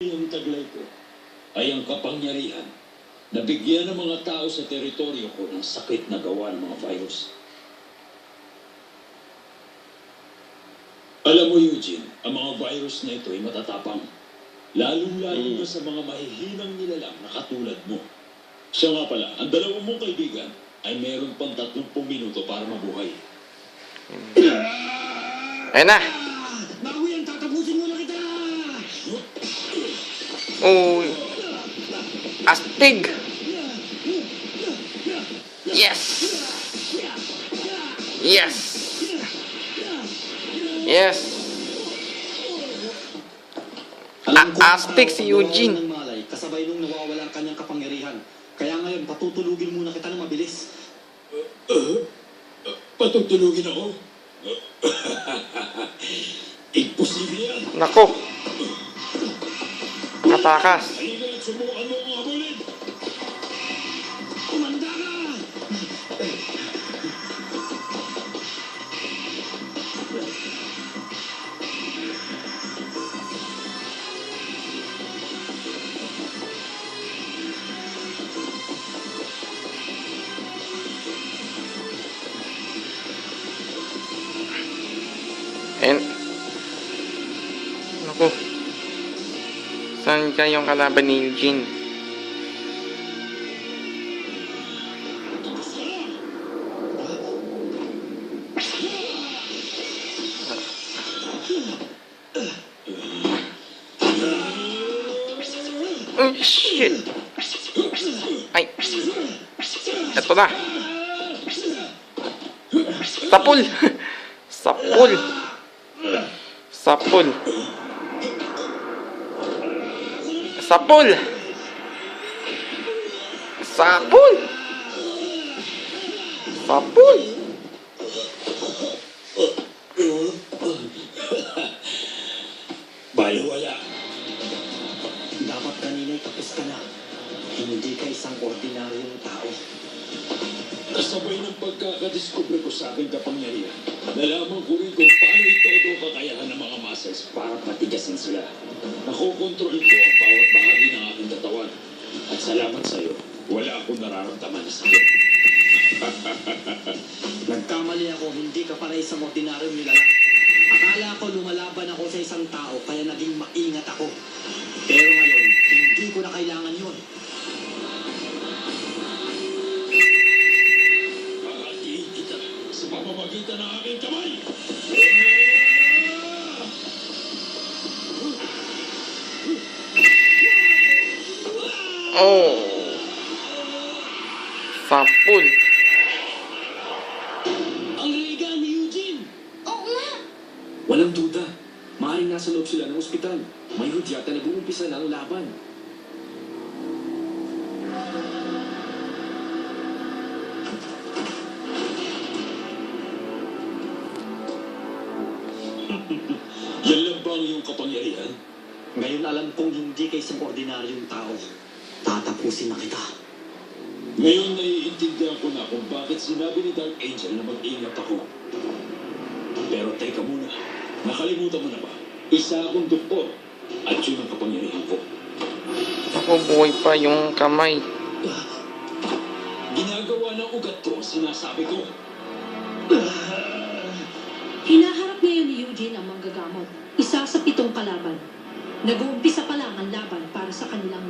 Ang taglay ko ay ang kapangyarihan na bigyan ng mga tao sa teritoryo ko ng sakit na gawa ng mga virus. Alam mo, Eugene, ang mga virus na ito ay matatapang. Lalong-lalo na sa mga mahihinang nilalang na katulad mo. Siya nga pala, ang dalawang mong kaibigan ay meron pang 30 minuto para mabuhay. Ayun na. Bago yan, tatapusin mo na kita! Uy. Astig. Yes. Yes. Yes. Astig si Eugene. Kasabay nung nawawala ang kanyang kapangyarihan. Kaya ngayon, patutulugin muna kita ng mabilis. Patutulugin ako? Imposible yan! Nako. Katakas. Halika at subukan mo ang habulin! Kumanda ka! And naku. Saan ka yung kalaban ni Eugene? Oh, shit. Ay. Ito na. Sapul. Sapul. Sapul. Sapul. Sapul. Sapul. Baliwala. Dapat kanina'y tapos ka na. Hindi ka isang ordinaryong tao. Kasabay ng pagkakadiskubre ko sa aking kapangyarihan, nalaman ko rin kung paano ito kakayahan ng mga muscles para patigasin sila. Nakokontrol ko ang bawat bahagi ng aking katawan. At salamat sa'yo, wala akong nararamdaman na sakit. Nagkamali ako, hindi ka para isang ordinaryong nilalang. Akala ko lumalaban ako sa isang tao, kaya naging maingat ako. Pero ngayon, hindi ko na kailangan yun. Kakatiin kita sa pamamagitan ng aking kamay! Oh. Sapul. Ang liga ni Eugene! Oo nga! Walang duda. Maaaring nasa loob sila ng ospital. May hudyat na nag-uumpisa na ang laban. Yan lang ba ang iyong kapangyarihan? Ngayon alam kong hindi ka isang ordinaryong tao. Tatapusin na kita. Ngayon naiintindihan ko na kung bakit sinabi ni Dark Angel na mag-ingat ako. Pero teka muna, nakalimutan mo na ba? Isa akong doktor at yun ang kapangyarihan ko. Ako, buhay pa yung kamay. Ginagawa ng ugat ko ang sinasabi ko. Hinaharap ngayon ni Eugene ang manggagamot. Isa sa 7 kalaban. Nag-uumpisa pa lang ang laban para sa kanilang